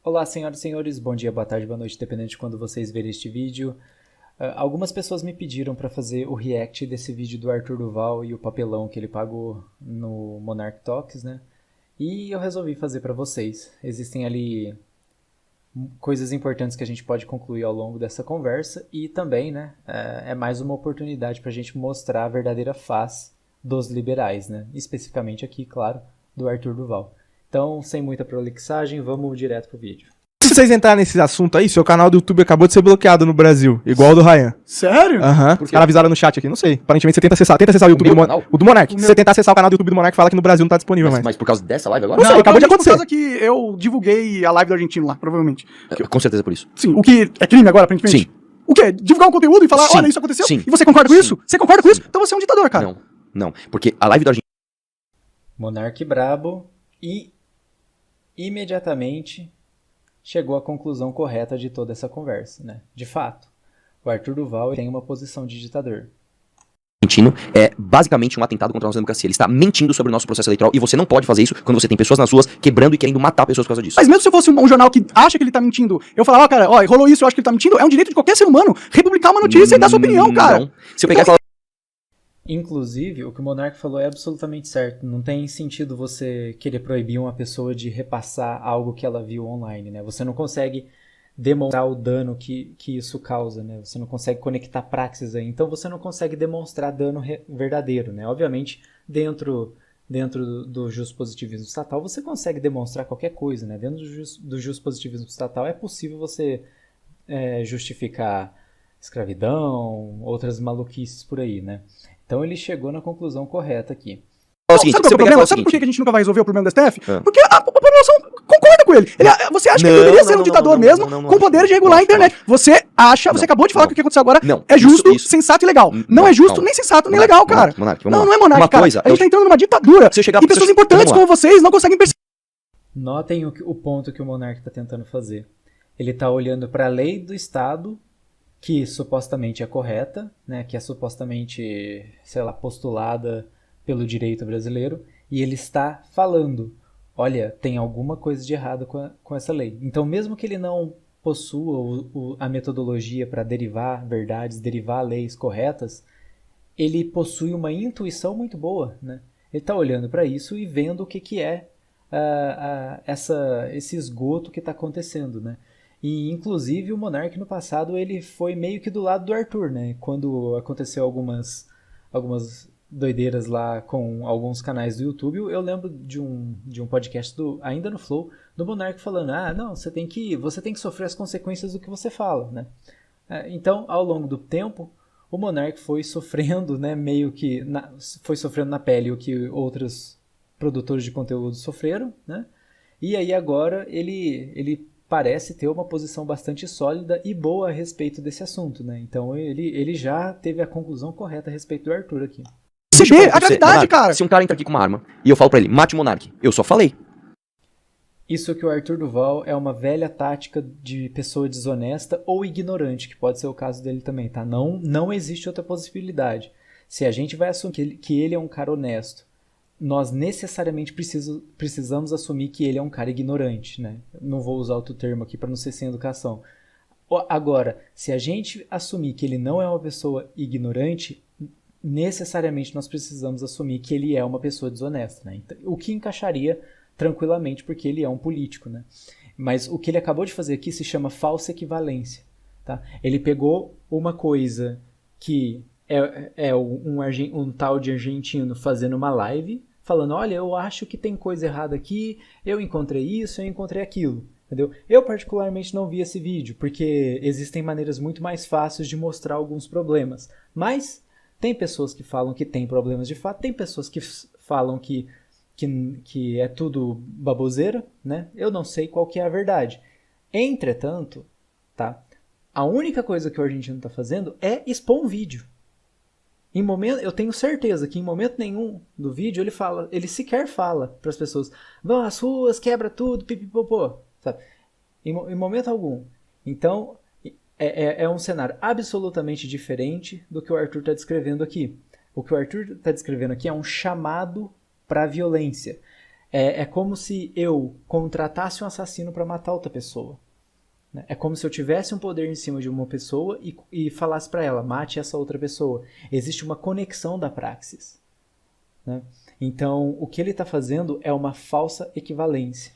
Olá, senhoras e senhores, bom dia, boa tarde, boa noite, dependendo de quando vocês verem este vídeo. Algumas pessoas me pediram para fazer o react desse vídeo do Arthur Duval e o papelão que ele pagou no Monarch Talks, né? E eu resolvi fazer para vocês. Existem ali coisas importantes que a gente pode concluir ao longo dessa conversa e também, né, é mais uma oportunidade para a gente mostrar a verdadeira face dos liberais, né? Especificamente aqui, claro, do Arthur Duval. Então, sem muita prolixagem, vamos direto pro vídeo. Se vocês entrarem nesse assunto aí, seu canal do YouTube acabou de ser bloqueado no Brasil, igual o do Ryan. Sério? Aham. Os caras avisaram no chat aqui, não sei. Aparentemente você tenta acessar o YouTube do Monark. O do Monark. Se você tentar acessar o canal do YouTube do Monark, fala que no Brasil não tá disponível mais. Mas por causa dessa live agora? Não sei, acabou de acontecer. Por causa que eu divulguei a live do argentino lá, provavelmente. Com certeza por isso. Sim, o que é crime agora, aparentemente? Sim. O quê? Divulgar um conteúdo e falar, Sim. olha, isso aconteceu? Sim. E você concorda com Sim. isso? Você concorda com isso? Então você é um ditador, cara. Não. Porque a live do argentino... Monark brabo e imediatamente chegou à conclusão correta de toda essa conversa, né? De fato, o Arthur Duval tem uma posição de ditador. é basicamente um atentado contra a nossa democracia. Ele está mentindo sobre o nosso processo eleitoral e você não pode fazer isso quando você tem pessoas nas ruas quebrando e querendo matar pessoas por causa disso. Mas mesmo se eu fosse um jornal que acha que ele tá mentindo, eu falar, ó, cara, ó, rolou isso, eu acho que ele tá mentindo, é um direito de qualquer ser humano republicar uma notícia e dar sua opinião, cara. Não. Se eu pegar e falar... Inclusive, o que o Monark falou é absolutamente certo. Não tem sentido você querer proibir uma pessoa de repassar algo que ela viu online, né? Você não consegue demonstrar o dano que isso causa, né? Você não consegue conectar praxis aí. Então você não consegue demonstrar dano verdadeiro, né? Obviamente, dentro do juspositivismo estatal, você consegue demonstrar qualquer coisa, né? Dentro do juspositivismo estatal é possível você justificar escravidão, outras maluquices por aí, né? Então ele chegou na conclusão correta aqui. É o seguinte, Sabe qual é o problema? Sabe por que a gente nunca vai resolver o problema do STF? Porque a população concorda com ele. Você acha que ele deveria ser um ditador mesmo, com poder de regular a internet. Você acabou de falar que o que aconteceu agora é justo, sensato e legal. Não é justo, nem sensato, nem legal, cara. Não é monarca, cara. A gente tá entrando numa ditadura e pessoas importantes como vocês não conseguem perceber. Notem o ponto que o monarca está tentando fazer. Ele está olhando para a lei do Estado, que supostamente é correta, né, que é supostamente, sei lá, postulada pelo direito brasileiro, e ele está falando, olha, tem alguma coisa de errado com essa lei. Então, mesmo que ele não possua a metodologia para derivar verdades, derivar leis corretas, ele possui uma intuição muito boa, né? Ele está olhando para isso e vendo o que é esse esgoto que está acontecendo, né? E, inclusive, o Monark, no passado, ele foi meio que do lado do Arthur, né? Quando aconteceu algumas doideiras lá com alguns canais do YouTube, eu lembro de um podcast ainda no Flow, do Monark falando, não, você tem que sofrer as consequências do que você fala, né? Então, ao longo do tempo, o Monark foi sofrendo, né? Meio que foi sofrendo na pele o que outros produtores de conteúdo sofreram, né? E aí agora ele parece ter uma posição bastante sólida e boa a respeito desse assunto, né? Então ele já teve a conclusão correta a respeito do Arthur aqui. A gravidade, Monark, cara. Se um cara entra aqui com uma arma e eu falo pra ele, mate o Monark, eu só falei. Isso que o Arthur Duval é uma velha tática de pessoa desonesta ou ignorante, que pode ser o caso dele também, tá? Não existe outra possibilidade. Se a gente vai assumir que ele é um cara honesto, nós necessariamente precisamos assumir que ele é um cara ignorante, né? Não vou usar outro termo aqui para não ser sem educação. Agora, se a gente assumir que ele não é uma pessoa ignorante, necessariamente nós precisamos assumir que ele é uma pessoa desonesta, né? Então, o que encaixaria tranquilamente porque ele é um político, né? Mas o que ele acabou de fazer aqui se chama falsa equivalência, tá? Ele pegou uma coisa que é um tal de argentino fazendo uma live, falando, olha, eu acho que tem coisa errada aqui, eu encontrei isso, eu encontrei aquilo, entendeu? Eu particularmente não vi esse vídeo, porque existem maneiras muito mais fáceis de mostrar alguns problemas, mas tem pessoas que falam que tem problemas de fato, tem pessoas que falam que é tudo baboseira, né? Eu não sei qual que é a verdade. Entretanto, tá? A única coisa que o argentino está fazendo é expor um vídeo. Eu tenho certeza que em momento nenhum do vídeo ele sequer fala para as pessoas, vão às ruas, quebra tudo, pipipopô, sabe? Em momento algum. Então, é um cenário absolutamente diferente do que o Arthur está descrevendo aqui. O que o Arthur está descrevendo aqui é um chamado para a violência. É como se eu contratasse um assassino para matar outra pessoa. Né? É como se eu tivesse um poder em cima de uma pessoa e falasse para ela, mate essa outra pessoa. Existe uma conexão da praxis. Né? Então, o que ele está fazendo é uma falsa equivalência.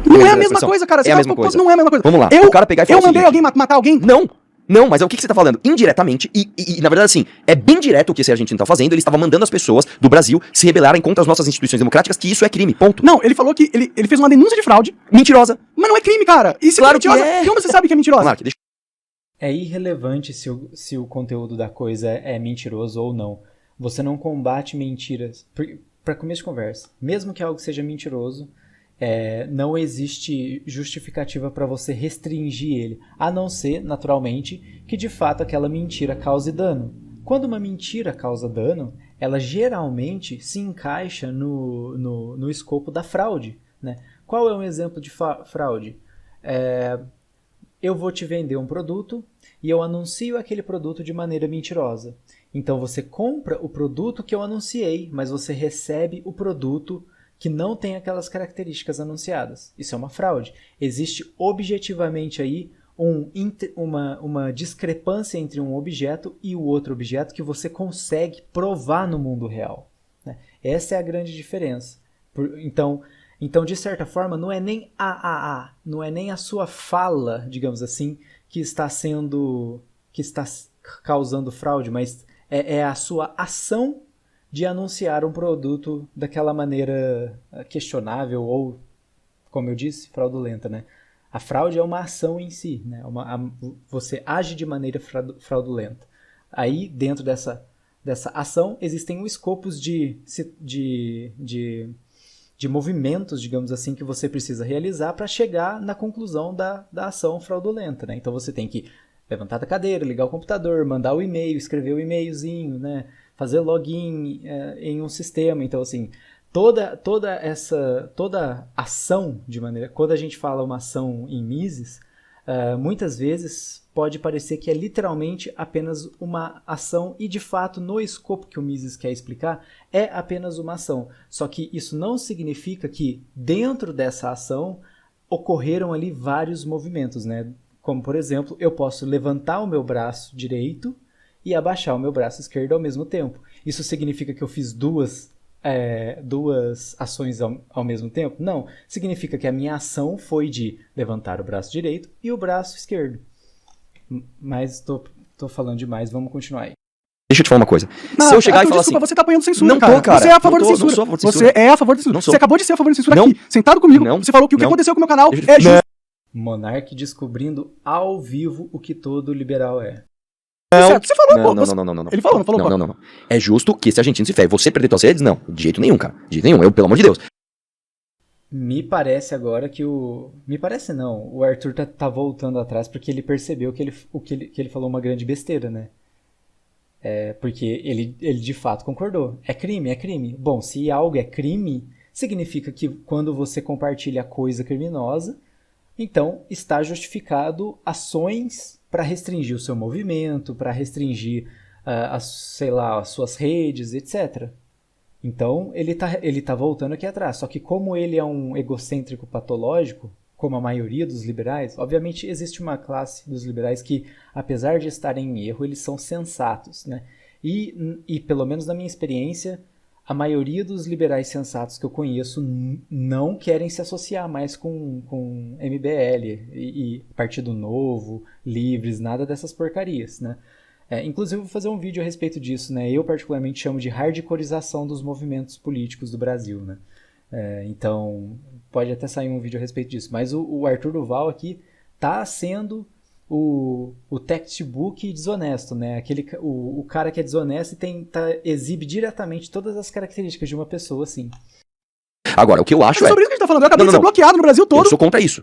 Não é a mesma coisa, cara. É a mesma coisa. Não é a mesma coisa. Vamos lá. Eu O cara pegar e falar mandei o seguinte, alguém matar alguém? Não, mas é o que você tá falando? Indiretamente, e na verdade assim, é bem direto o que esse argentino tá fazendo, ele estava mandando as pessoas do Brasil se rebelarem contra as nossas instituições democráticas, que isso é crime, ponto. Não, ele falou que ele fez uma denúncia de fraude. Mentirosa. Mas não é crime, cara. E se Claro é mentirosa, que é. como você sabe que é mentirosa? Monark, deixa É irrelevante se o conteúdo da coisa é mentiroso ou não. Você não combate mentiras. Para começo de conversa, mesmo que algo seja mentiroso, não existe justificativa para você restringir ele, a não ser, naturalmente, que de fato aquela mentira cause dano. Quando uma mentira causa dano, ela geralmente se encaixa no escopo da fraude. Né? Qual é um exemplo de fraude? Eu vou te vender um produto e eu anuncio aquele produto de maneira mentirosa. Então você compra o produto que eu anunciei, mas você recebe o produto que não tem aquelas características anunciadas. Isso é uma fraude. Existe objetivamente aí uma discrepância entre um objeto e o outro objeto que você consegue provar no mundo real. Né? Essa é a grande diferença. Então, de certa forma, não é nem não é nem a sua fala, digamos assim, que está causando fraude, mas é a sua ação de anunciar um produto daquela maneira questionável ou, como eu disse, fraudulenta, né? A fraude é uma ação em si, né? Você age de maneira fraudulenta. Aí, dentro dessa ação, existem os escopos de movimentos, digamos assim, que você precisa realizar para chegar na conclusão da ação fraudulenta, né? Então você tem que levantar da cadeira, ligar o computador, mandar o e-mail, escrever o e-mailzinho, né? Fazer login em um sistema. Então, assim, toda ação, de maneira... Quando a gente fala uma ação em Mises, muitas vezes pode parecer que é literalmente apenas uma ação e, de fato, no escopo que o Mises quer explicar, é apenas uma ação. Só que isso não significa que, dentro dessa ação, ocorreram ali vários movimentos, né? Como, por exemplo, eu posso levantar o meu braço direito e abaixar o meu braço esquerdo ao mesmo tempo. Isso significa que eu fiz duas ações ao mesmo tempo? Não. Significa que a minha ação foi de levantar o braço direito e o braço esquerdo. Mas tô falando demais, vamos continuar aí. eu te falar uma coisa. Não, se eu chegar e falar desculpa, assim... você tá apanhando censura, não cara. tô, cara. Você é a favor da Não censura. sou a favor de censura. Você é a favor da censura. Não sou. Você acabou de ser a favor da censura Não. aqui, sentado comigo. Não. Você falou que o que Não. aconteceu com o meu canal Deixa é justo. Monark descobrindo ao vivo o que todo liberal é. Certo, você falou, pô. Não. Ele falou, não falou, pô. Não. É justo que esse argentino se ferre. Você perder tuas redes? Não. De jeito nenhum, cara. De jeito nenhum. Eu, pelo amor de Deus. Me parece agora que Me parece não. O Arthur tá voltando atrás porque ele percebeu que ele falou uma grande besteira, né? Porque ele de fato concordou. É crime, é crime. Bom, se algo é crime, significa que quando você compartilha coisa criminosa, então está justificado ações para restringir o seu movimento, para restringir, sei lá, as suas redes, etc. Então ele tá voltando aqui atrás. Só que como ele é um egocêntrico patológico, como a maioria dos liberais, obviamente existe uma classe dos liberais que, apesar de estarem em erro, eles são sensatos, né? E pelo menos na minha experiência, a maioria dos liberais sensatos que eu conheço não querem se associar mais com MBL e Partido Novo, Livres, nada dessas porcarias, né? Inclusive, vou fazer um vídeo a respeito disso, né? Eu particularmente chamo de hardcoreização dos movimentos políticos do Brasil, né? Então, pode até sair um vídeo a respeito disso. Mas o Arthur Duval aqui tá sendo o textbook desonesto, né? O cara que é desonesto e exibe diretamente todas as características de uma pessoa, assim. Agora, o que eu acho É sobre isso que a gente tá falando. Eu acabei de ser bloqueado no Brasil todo. Eu sou contra isso.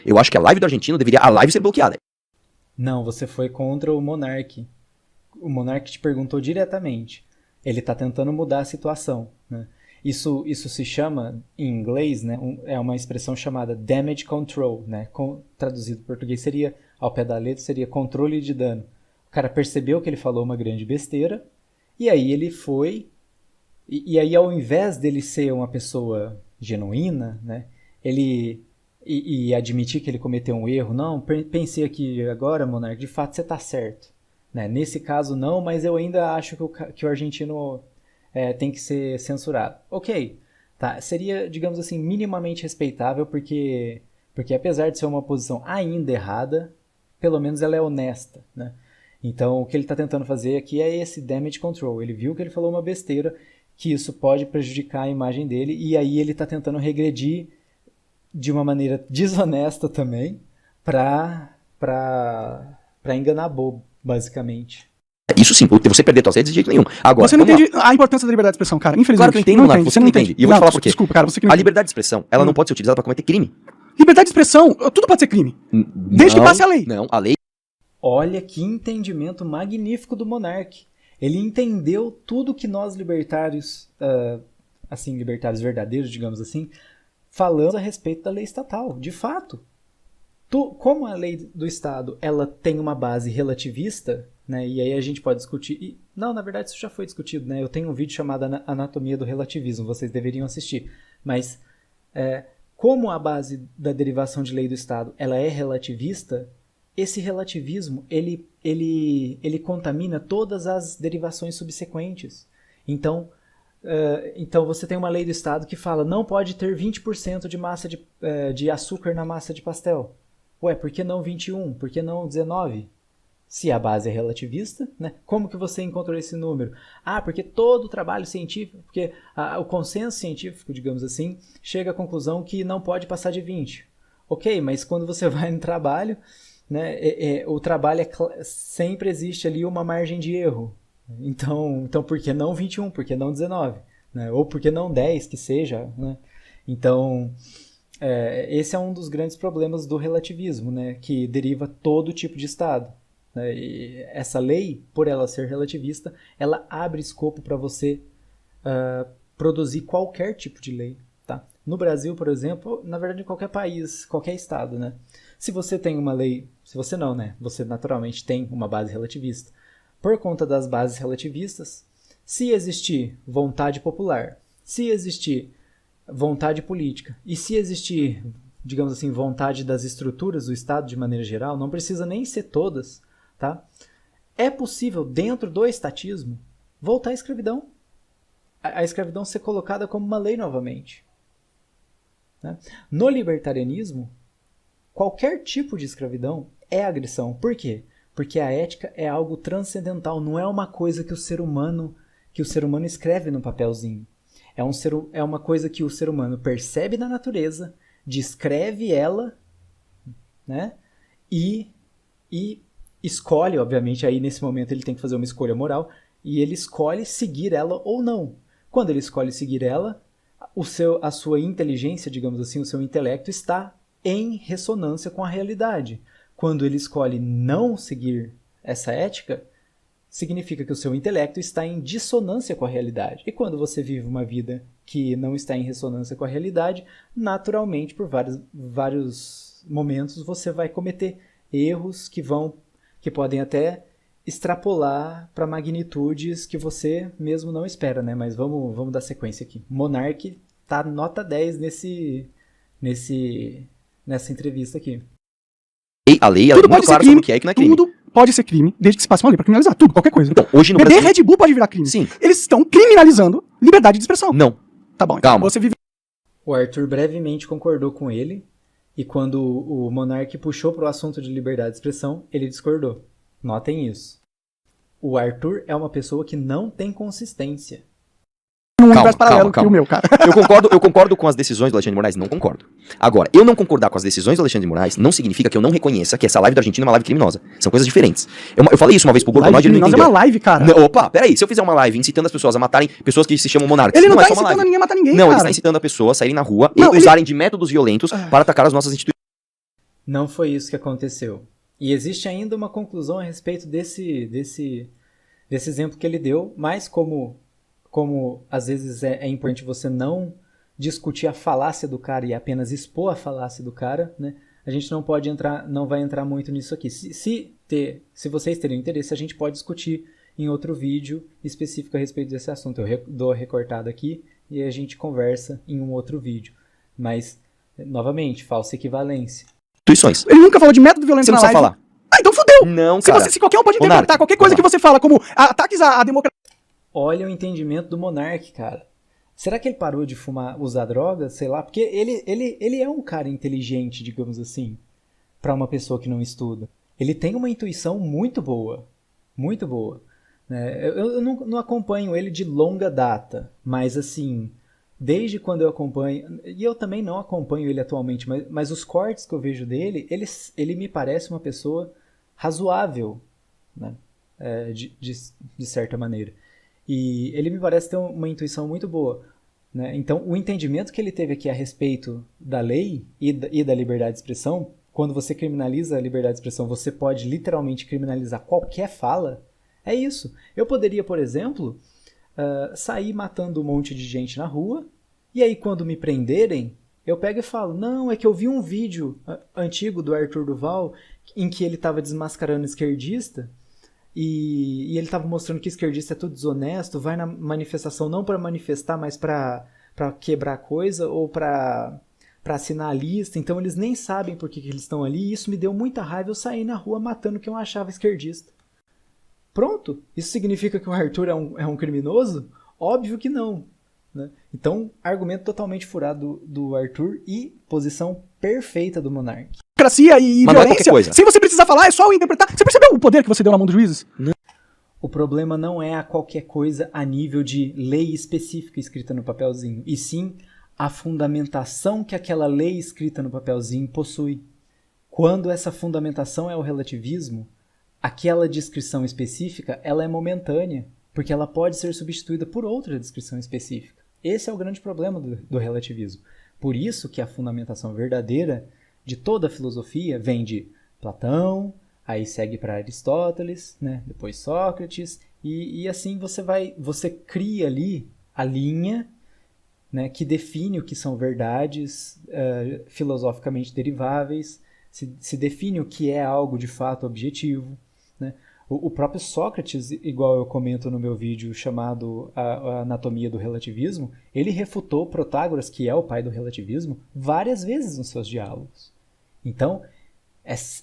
Eu acho que a live do argentino deveria a live ser bloqueada. Não, você foi contra o Monark. O Monark te perguntou diretamente. Ele tá tentando mudar a situação, né? Isso se chama, em inglês, né, é uma expressão chamada damage control, né? Traduzido em português seria, ao pé da letra, seria controle de dano. O cara percebeu que ele falou uma grande besteira, e aí ele foi E aí, ao invés dele ser uma pessoa genuína, né, ele e admitir que ele cometeu um erro, não, pensei aqui agora, Monark, de fato você está certo. Né? Nesse caso não, mas eu ainda acho que o argentino tem que ser censurado. Ok, tá, seria, digamos assim, minimamente respeitável, porque apesar de ser uma posição ainda errada, pelo menos ela é honesta, né? Então, o que ele está tentando fazer aqui é esse damage control. Ele viu que ele falou uma besteira, que isso pode prejudicar a imagem dele, e aí ele está tentando regredir de uma maneira desonesta também para enganar bobo, basicamente. Isso sim, você perder suas redes de jeito nenhum. Agora, você não entende a importância da liberdade de expressão, cara. Infelizmente. Claro que eu entendo, não Monark, você não entende. E eu vou te falar por quê. Desculpa, cara, você que não A entende. liberdade de expressão, ela não pode ser utilizada para cometer crime. Liberdade de expressão, tudo pode ser crime. Desde que passe a lei. Não, a lei... Olha que entendimento magnífico do Monark. Ele entendeu tudo que nós libertários, assim, libertários verdadeiros, digamos assim, falamos a respeito da lei estatal. De fato, como a lei do Estado ela tem uma base relativista, né, e aí a gente pode discutir... Não, na verdade isso já foi discutido, né? Eu tenho um vídeo chamado Anatomia do Relativismo, vocês deveriam assistir. Mas como a base da derivação de lei do Estado ela é relativista, esse relativismo ele contamina todas as derivações subsequentes. Então você tem uma lei do Estado que fala não pode ter 20% de massa de açúcar na massa de pastel. Ué, por que não 21? Por que não 19? Se a base é relativista, né? Como que você encontrou esse número? Porque todo o trabalho científico, porque o consenso científico, digamos assim, chega à conclusão que não pode passar de 20. Ok, mas quando você vai no trabalho, né, o trabalho sempre existe ali uma margem de erro. Então por que não 21? Por que não 19? Né? Ou por que não 10, que seja? Né? Então, esse é um dos grandes problemas do relativismo, né, que deriva todo tipo de Estado. E essa lei, por ela ser relativista, ela abre escopo para você produzir qualquer tipo de lei. Tá? No Brasil, por exemplo, na verdade em qualquer país, qualquer estado, né? Se você tem uma lei, se você não, né? Você naturalmente tem uma base relativista. Por conta das bases relativistas, se existir vontade popular, se existir vontade política e se existir, digamos assim, vontade das estruturas do Estado de maneira geral, não precisa nem ser todas, tá? É possível, dentro do estatismo, voltar à escravidão. A escravidão ser colocada como uma lei novamente. Né? No libertarianismo, qualquer tipo de escravidão é agressão. Por quê? Porque a ética é algo transcendental, não é uma coisa que o ser humano escreve no papelzinho. É uma coisa que o ser humano percebe na natureza, descreve ela, né? E escolhe, obviamente, aí nesse momento ele tem que fazer uma escolha moral, e ele escolhe seguir ela ou não. Quando ele escolhe seguir ela, a sua inteligência, digamos assim, o seu intelecto está em ressonância com a realidade. Quando ele escolhe não seguir essa ética, significa que o seu intelecto está em dissonância com a realidade. E quando você vive uma vida que não está em ressonância com a realidade, naturalmente, por vários momentos, você vai cometer erros que podem até extrapolar para magnitudes que você mesmo não espera, né? Mas vamos dar sequência aqui. Monark tá nota 10 nessa entrevista aqui. A lei é muito clara sobre o que é e que não é crime. Tudo pode ser crime, desde que se passe uma lei pra criminalizar tudo, qualquer coisa. Então, hoje no Beber Brasil... Red Bull pode virar crime. Sim. Eles estão criminalizando liberdade de expressão. Não. Tá bom, então Calma. você vive... O Arthur brevemente concordou com ele, e quando o Monark puxou para o assunto de liberdade de expressão, ele discordou. Notem isso. O Arthur é uma pessoa que não tem consistência. num universo paralelo que o meu, cara. Eu concordo com as decisões do Alexandre de Moraes? Não concordo. Agora, eu não concordar com as decisões do Alexandre de Moraes não significa que eu não reconheça que essa live da Argentina é uma live criminosa. São coisas diferentes. Eu falei isso uma vez pro Gorgonoide e ele não entendeu. É uma live, cara. Não, opa, peraí. Se eu fizer uma live incitando as pessoas a matarem pessoas que se chamam monarcas, Ele não tá é só uma incitando live. ninguém a matar ninguém, Não, cara. ele está incitando a pessoa a saírem na rua Não, e usarem de métodos violentos para atacar as nossas instituições. Não foi isso que aconteceu. E existe ainda uma conclusão a respeito desse exemplo que ele deu, mas como às vezes é importante você não discutir a falácia do cara e apenas expor a falácia do cara, né? A gente não vai entrar muito nisso aqui. Se vocês terem interesse, a gente pode discutir em outro vídeo específico a respeito desse assunto. Eu dou recortado aqui e a gente conversa em um outro vídeo. Mas, novamente, falsa equivalência. Instituições. Ele nunca falou de método violento Você não na sabe live. falar. Ah, então fudeu. Não, Se, cara. se qualquer um pode interpretar Monark, qualquer coisa que você fala como ataques à democracia. Olha o entendimento do Monark, cara. Será que ele parou de usar droga? Sei lá, porque ele é um cara inteligente, digamos assim, para uma pessoa que não estuda. Ele tem uma intuição muito boa, muito boa. Né? Eu não acompanho ele de longa data, mas assim, desde quando eu acompanho, e eu também não acompanho ele atualmente, mas os cortes que eu vejo dele, ele me parece uma pessoa razoável, né? De certa maneira. E ele me parece ter uma intuição muito boa. Né? Então, o entendimento que ele teve aqui a respeito da lei e da liberdade de expressão, quando você criminaliza a liberdade de expressão, você pode literalmente criminalizar qualquer fala, é isso. Eu poderia, por exemplo, sair matando um monte de gente na rua, e aí quando me prenderem, eu pego e falo, não, é que eu vi um vídeo antigo do Arthur Duval em que ele estava desmascarando esquerdista, e ele estava mostrando que esquerdista é tudo desonesto, vai na manifestação não para manifestar, mas para quebrar coisa ou para assinar a lista, então eles nem sabem por que eles estão ali, e isso me deu muita raiva, eu saí na rua matando quem eu achava esquerdista. Pronto, isso significa que o Arthur é um criminoso? Óbvio que não. Né? Então, argumento totalmente furado do Arthur e posição perfeita do Monark. Democracia e violência, sem você precisar falar, é só o interpretar. Você percebeu o poder que você deu na mão dos juízes? Não. O problema não é a qualquer coisa a nível de lei específica escrita no papelzinho, e sim a fundamentação que aquela lei escrita no papelzinho possui. Quando essa fundamentação é o relativismo, aquela descrição específica ela é momentânea, porque ela pode ser substituída por outra descrição específica. Esse é o grande problema do relativismo. Por isso que a fundamentação verdadeira de toda a filosofia vem de Platão, aí segue para Aristóteles, né? Depois Sócrates, e assim você cria ali a linha, né, que define o que são verdades filosoficamente deriváveis, se define o que é algo de fato objetivo. Né? O próprio Sócrates, igual eu comento no meu vídeo chamado a Anatomia do Relativismo, ele refutou Protágoras, que é o pai do relativismo, várias vezes nos seus diálogos. Então,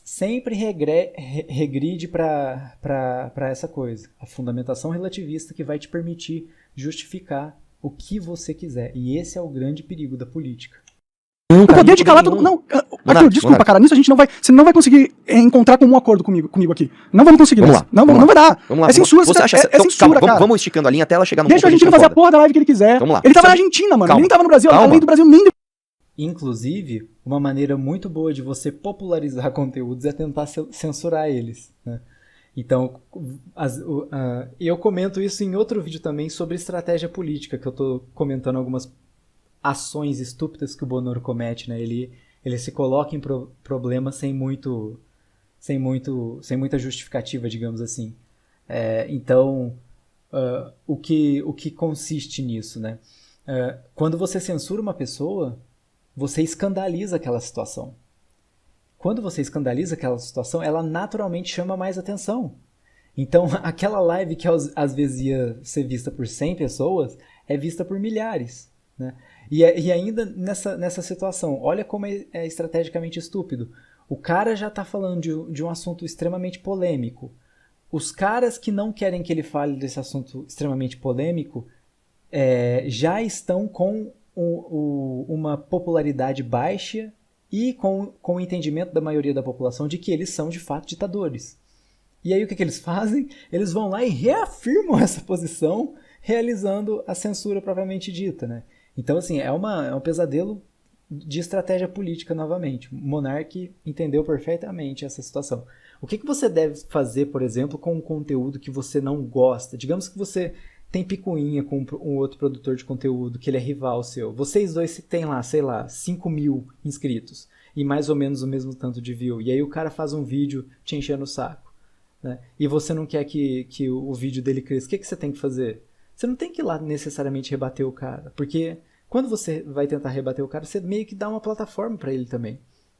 sempre regride para essa coisa, a fundamentação relativista que vai te permitir justificar o que você quiser. E esse é o grande perigo da política. O poder de calar todo mundo. Não, Arthur, desculpa, cara. Nisso você não vai conseguir encontrar comum acordo comigo aqui. Não vamos conseguir. Não vai dar. É censura, censura, cara. Vamos esticando a linha até ela chegar no ponto. Deixa a Argentina fazer a porra da live que ele quiser. Ele tava na Argentina, mano. Ele nem tava no Brasil. A lei do Brasil nem... Inclusive, uma maneira muito boa de você popularizar conteúdos é tentar censurar eles. Né? Então, eu comento isso em outro vídeo também sobre estratégia política, que eu tô comentando algumas ações estúpidas que o Bonoro comete, né? Ele se coloca em problemas sem muita justificativa, digamos assim. Então, o que consiste nisso, né? Quando você censura uma pessoa, você escandaliza aquela situação. Quando você escandaliza aquela situação, ela naturalmente chama mais atenção. Então, aquela live que às vezes ia ser vista por 100 pessoas, é vista por milhares, né? E ainda nessa situação, olha como é estrategicamente estúpido. O cara já está falando de um assunto extremamente polêmico. Os caras que não querem que ele fale desse assunto extremamente polêmico já estão com uma popularidade baixa e com o entendimento da maioria da população de que eles são de fato ditadores. E aí o que eles fazem? Eles vão lá e reafirmam essa posição, realizando a censura propriamente dita, né? Então, assim, é um pesadelo de estratégia política novamente. O Monark entendeu perfeitamente essa situação. O que você deve fazer, por exemplo, com um conteúdo que você não gosta? Digamos que você tem picuinha com um outro produtor de conteúdo, que ele é rival seu. Vocês dois têm lá, sei lá, 5.000 inscritos e mais ou menos o mesmo tanto de view. E aí o cara faz um vídeo te enchendo o saco. Né? E você não quer que o vídeo dele cresça. O que você tem que fazer? Você não tem que ir lá necessariamente rebater o cara, porque quando você vai tentar rebater o cara, você meio que dá uma plataforma para ele também.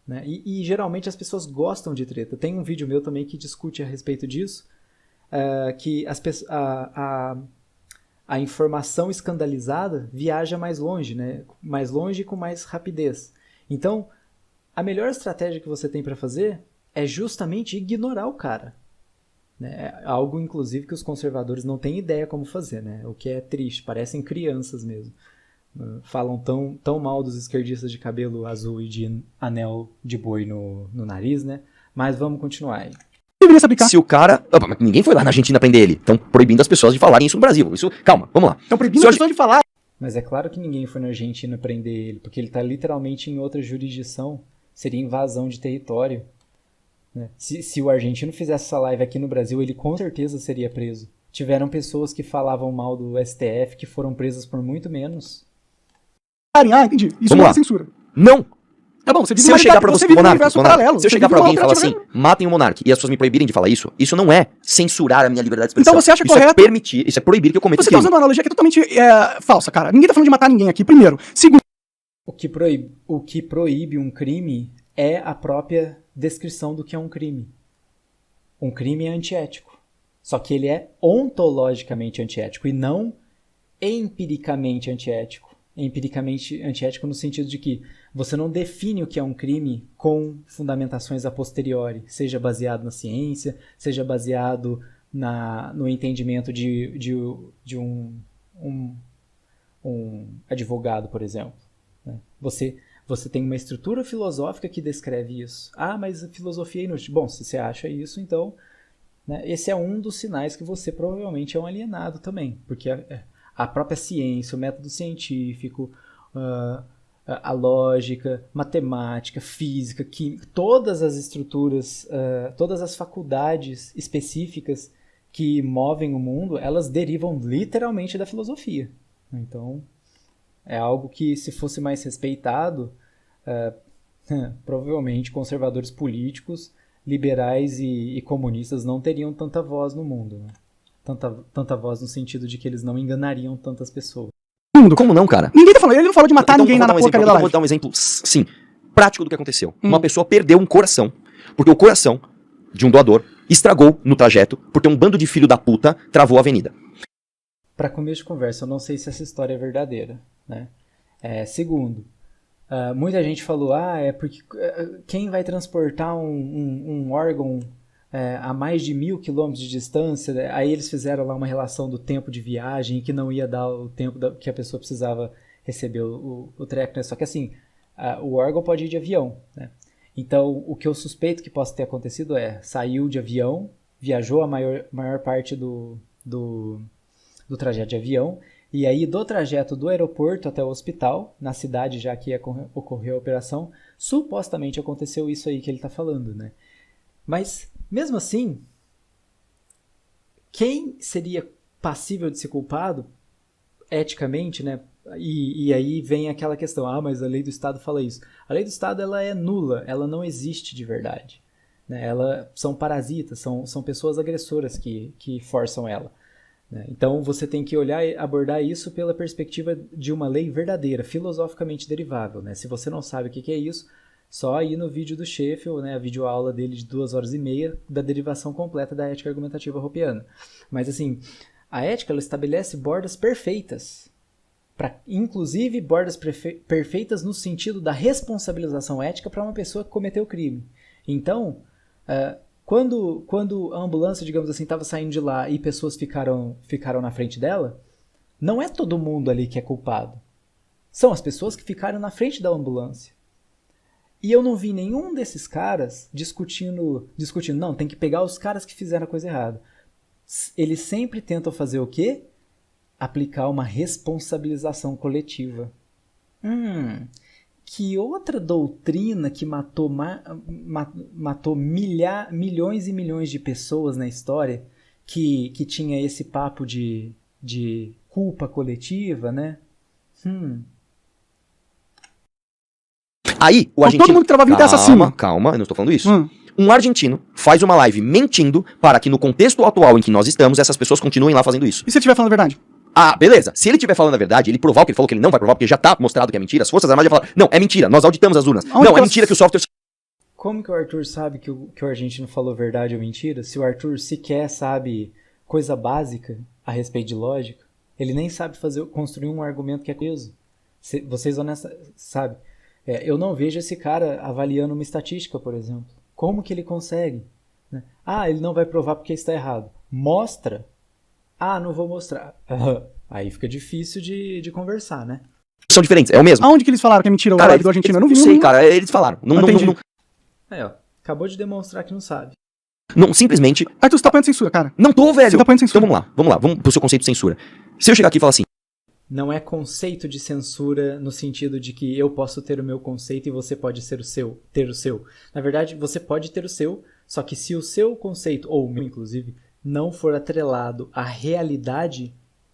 Né? E geralmente as pessoas gostam de treta. Tem um vídeo meu também que discute a respeito disso. que a informação escandalizada viaja mais longe, né? Mais longe e com mais rapidez. Então, a melhor estratégia que você tem para fazer é justamente ignorar o cara. Né? É algo, inclusive, que os conservadores não têm ideia como fazer, né? O que é triste, parecem crianças mesmo. Falam tão mal dos esquerdistas de cabelo azul e de anel de boi no nariz, né? Mas vamos continuar aí. Deveria se aplicar. Se o cara... Opa, mas ninguém foi lá na Argentina prender ele. Estão proibindo as pessoas de falarem isso no Brasil. Isso... Calma, vamos lá. Estão proibindo as pessoas de falar. Mas é claro que ninguém foi na Argentina prender ele, porque ele está literalmente em outra jurisdição. Seria invasão de território. Né? Se o argentino fizesse essa live aqui no Brasil, ele com certeza seria preso. Tiveram pessoas que falavam mal do STF que foram presas por muito menos. Ah, entendi. Isso não é censura. Não! Tá bom, você vive se eu chegar pra você, Monark, paralelo. Se eu chegar pra alguém e falar assim, matem o Monark, e as pessoas me proibirem de falar isso, isso não é censurar a minha liberdade de expressão. Então você acha isso correto? É permitir, isso é proibir que eu cometa Você tá usando uma analogia que é totalmente falsa, cara. Ninguém tá falando de matar ninguém aqui, primeiro. Segundo... O que proíbe um crime é a própria descrição do que é um crime. Um crime é antiético. Só que ele é ontologicamente antiético e não empiricamente antiético. Empiricamente antiético no sentido de que você não define o que é um crime com fundamentações a posteriori, seja baseado na ciência, seja baseado no entendimento de um advogado, por exemplo. Né? Você tem uma estrutura filosófica que descreve isso. Ah, mas a filosofia é inútil. Bom, se você acha isso, então... Né, esse é um dos sinais que você provavelmente é um alienado também, porque a própria ciência, o método científico, a lógica, matemática, física, química, todas as estruturas, todas as faculdades específicas que movem o mundo, elas derivam literalmente da filosofia. Então, é algo que, se fosse mais respeitado, provavelmente conservadores políticos, liberais e comunistas não teriam tanta voz no mundo, né? Tanta voz no sentido de que eles não enganariam tantas pessoas. Como não, cara? Ele não falou de matar ninguém na porcaria da live. Vou dar um exemplo, sim, prático do que aconteceu. Uma pessoa perdeu um coração, porque o coração de um doador estragou no trajeto, porque um bando de filho da puta travou a avenida. Para começo de conversa, eu não sei se essa história é verdadeira, né? Segundo, muita gente falou, é porque quem vai transportar um órgão a mais de 1.000 quilômetros de distância, aí eles fizeram lá uma relação do tempo de viagem, que não ia dar o tempo que a pessoa precisava receber o treco, né? Só que assim, o órgão pode ir de avião, né? Então, o que eu suspeito que possa ter acontecido saiu de avião, viajou a maior parte do trajeto de avião, e aí do trajeto do aeroporto até o hospital, na cidade já que ocorreu a operação, supostamente aconteceu isso aí que ele está falando, né? Mas, mesmo assim, quem seria passível de ser culpado, eticamente, né? E aí vem aquela questão, mas a lei do Estado fala isso. A lei do Estado, ela é nula, ela não existe de verdade. Né? São parasitas, são pessoas agressoras que forçam ela. Né? Então você tem que abordar isso pela perspectiva de uma lei verdadeira, filosoficamente derivável. Né? Se você não sabe o que é isso, só ir no vídeo do Sheffield, né, a videoaula dele de 2h30 da derivação completa da ética argumentativa hoppiana. Mas assim, a ética ela estabelece bordas perfeitas, inclusive bordas perfeitas no sentido da responsabilização ética para uma pessoa que cometeu o crime. Então, quando a ambulância, digamos assim, estava saindo de lá e pessoas ficaram na frente dela, não é todo mundo ali que é culpado. São as pessoas que ficaram na frente da ambulância. E eu não vi nenhum desses caras discutindo, não, tem que pegar os caras que fizeram a coisa errada. Eles sempre tentam fazer o quê? Aplicar uma responsabilização coletiva. Que outra doutrina que matou milhões e milhões de pessoas na história, que tinha esse papo de culpa coletiva, né? Aí, o argentino... Todo mundo que trava a vida é assassino. Calma, eu não estou falando isso. Um argentino faz uma live mentindo para que no contexto atual em que nós estamos, essas pessoas continuem lá fazendo isso. E se ele estiver falando a verdade? Beleza. Se ele estiver falando a verdade, ele provar o que ele falou que ele não vai provar, porque já tá mostrado que é mentira, as Forças Armadas já falaram, não, é mentira, nós auditamos as urnas. Não, é mentira que o software... Como que o Arthur sabe que o argentino falou verdade ou mentira? Se o Arthur sequer sabe coisa básica a respeito de lógica, ele nem sabe construir um argumento que é coeso. Vocês sabem, eu não vejo esse cara avaliando uma estatística, por exemplo. Como que ele consegue? Né? Ele não vai provar porque está errado. Mostra. Não vou mostrar. Aí fica difícil de conversar, né? São diferentes, é o mesmo. Aonde que eles falaram que é mentira o Cara, do argentino? Eu não sei, cara, eles falaram. Não, Acabou de demonstrar que não sabe. Não, simplesmente... Arthur, você tá apanhando censura, cara. Não tô, velho. Você tá apanhando censura. Então vamos lá, vamos pro seu conceito de censura. Se eu chegar aqui e falar assim... Não é conceito de censura no sentido de que eu posso ter o meu conceito e você pode ter o seu. Na verdade, você pode ter o seu, só que se o seu conceito, ou o meu inclusive, não for atrelado à realidade,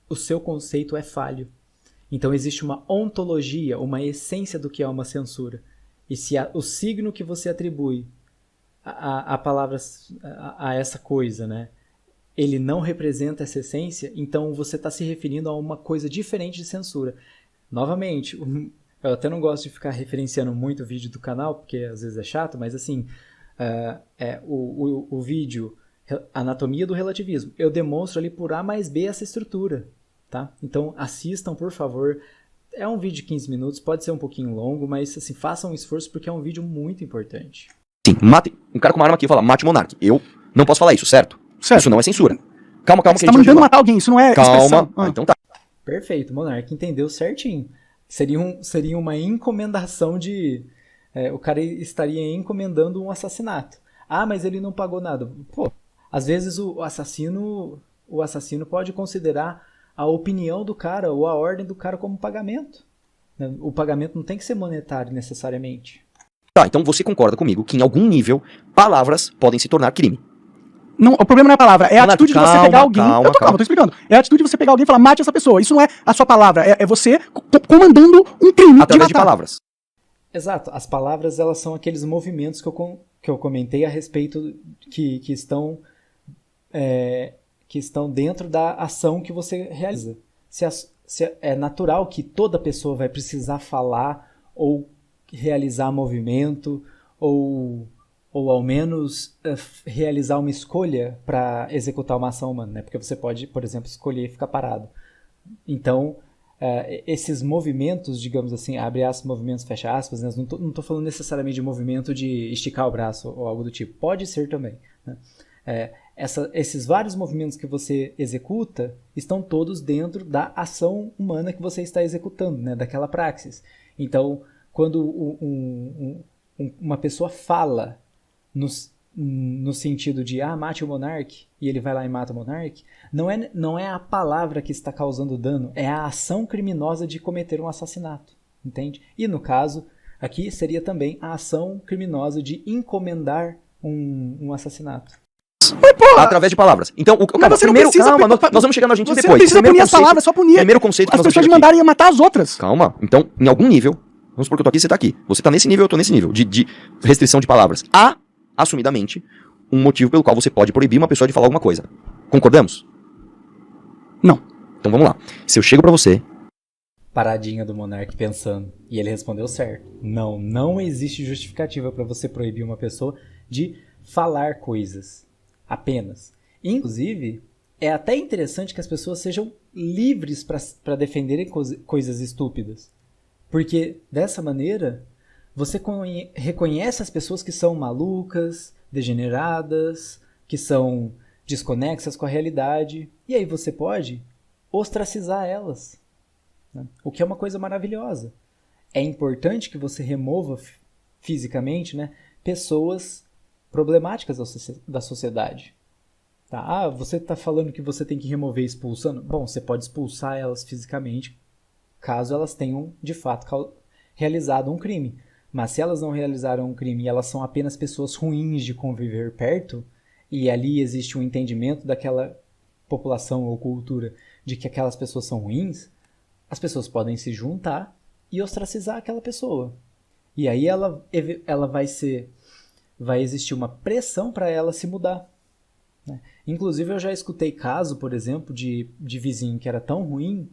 o seu conceito é falho. Então existe uma ontologia, uma essência do que é uma censura. E se o signo que você atribui a palavras, a essa coisa, né? Ele não representa essa essência, então você está se referindo a uma coisa diferente de censura. Novamente, eu até não gosto de ficar referenciando muito o vídeo do canal, porque às vezes é chato, mas assim, o vídeo Anatomia do Relativismo, eu demonstro ali por A mais B essa estrutura, tá? Então assistam, por favor. É um vídeo de 15 minutos, pode ser um pouquinho longo, mas assim, façam um esforço porque é um vídeo muito importante. Sim, mate um cara com uma arma aqui e fala, mate o monarca. Eu não posso falar isso, certo? Isso não é censura. Calma, você que a tá gente mandando matar alguém, isso não é expressão. Então tá. Perfeito, Monark entendeu certinho. Seria uma encomendação de... o cara estaria encomendando um assassinato. Mas ele não pagou nada. Pô, às vezes o assassino pode considerar a opinião do cara ou a ordem do cara como pagamento. O pagamento não tem que ser monetário necessariamente. Tá, então você concorda comigo que em algum nível palavras podem se tornar crime. Não, o problema não é a palavra, é a atitude de você pegar alguém. Calma, eu tô explicando. É a atitude de você pegar alguém e falar, mate essa pessoa. Isso não é a sua palavra, é você comandando um crime através de palavras. Exato. As palavras, elas são aqueles movimentos que eu comentei a respeito que estão dentro da ação que você realiza. É natural que toda pessoa vai precisar falar ou realizar movimento ou ao menos realizar uma escolha para executar uma ação humana, né? Porque você pode, por exemplo, escolher ficar parado. Então, esses movimentos, digamos assim, abre aspas, movimentos, fecha aspas, né? Não tô falando necessariamente de movimento de esticar o braço ou algo do tipo. Pode ser também, né? Esses vários movimentos que você executa estão todos dentro da ação humana que você está executando, né? Daquela praxis. Então, quando uma pessoa fala no sentido de mate o monarca, e ele vai lá e mata o monarca, não é a palavra que está causando dano, é a ação criminosa de cometer um assassinato, entende? E no caso, aqui seria também a ação criminosa de encomendar um assassinato. Através de palavras. Então, nós vamos chegar no argentino depois. Você não precisa punir as palavras, só punir Primeiro conceito que as pessoas de mandarem matar as outras. Calma. Então, em algum nível, vamos supor que eu tô aqui, você tá aqui. Você tá nesse nível, eu tô nesse nível de restrição de palavras. Há, assumidamente, um motivo pelo qual você pode proibir uma pessoa de falar alguma coisa. Concordamos? Não. Então vamos lá. Se eu chego pra você... Paradinha do monarca pensando. E ele respondeu certo. Não existe justificativa para você proibir uma pessoa de falar coisas. Apenas. Inclusive, é até interessante que as pessoas sejam livres para defenderem coisas estúpidas. Porque, dessa maneira, você reconhece as pessoas que são malucas, degeneradas, que são desconexas com a realidade. E aí você pode ostracizar elas. Né? O que é uma coisa maravilhosa. É importante que você remova fisicamente, né, pessoas problemáticas da sociedade. Tá? Você está falando que você tem que remover expulsando? Bom, você pode expulsar elas fisicamente, caso elas tenham, de fato, realizado um crime. Mas se elas não realizaram um crime e elas são apenas pessoas ruins de conviver perto, e ali existe um entendimento daquela população ou cultura de que aquelas pessoas são ruins, as pessoas podem se juntar e ostracizar aquela pessoa. E aí ela vai existir uma pressão para ela se mudar. Né? Inclusive eu já escutei caso, por exemplo, de vizinho que era tão ruim,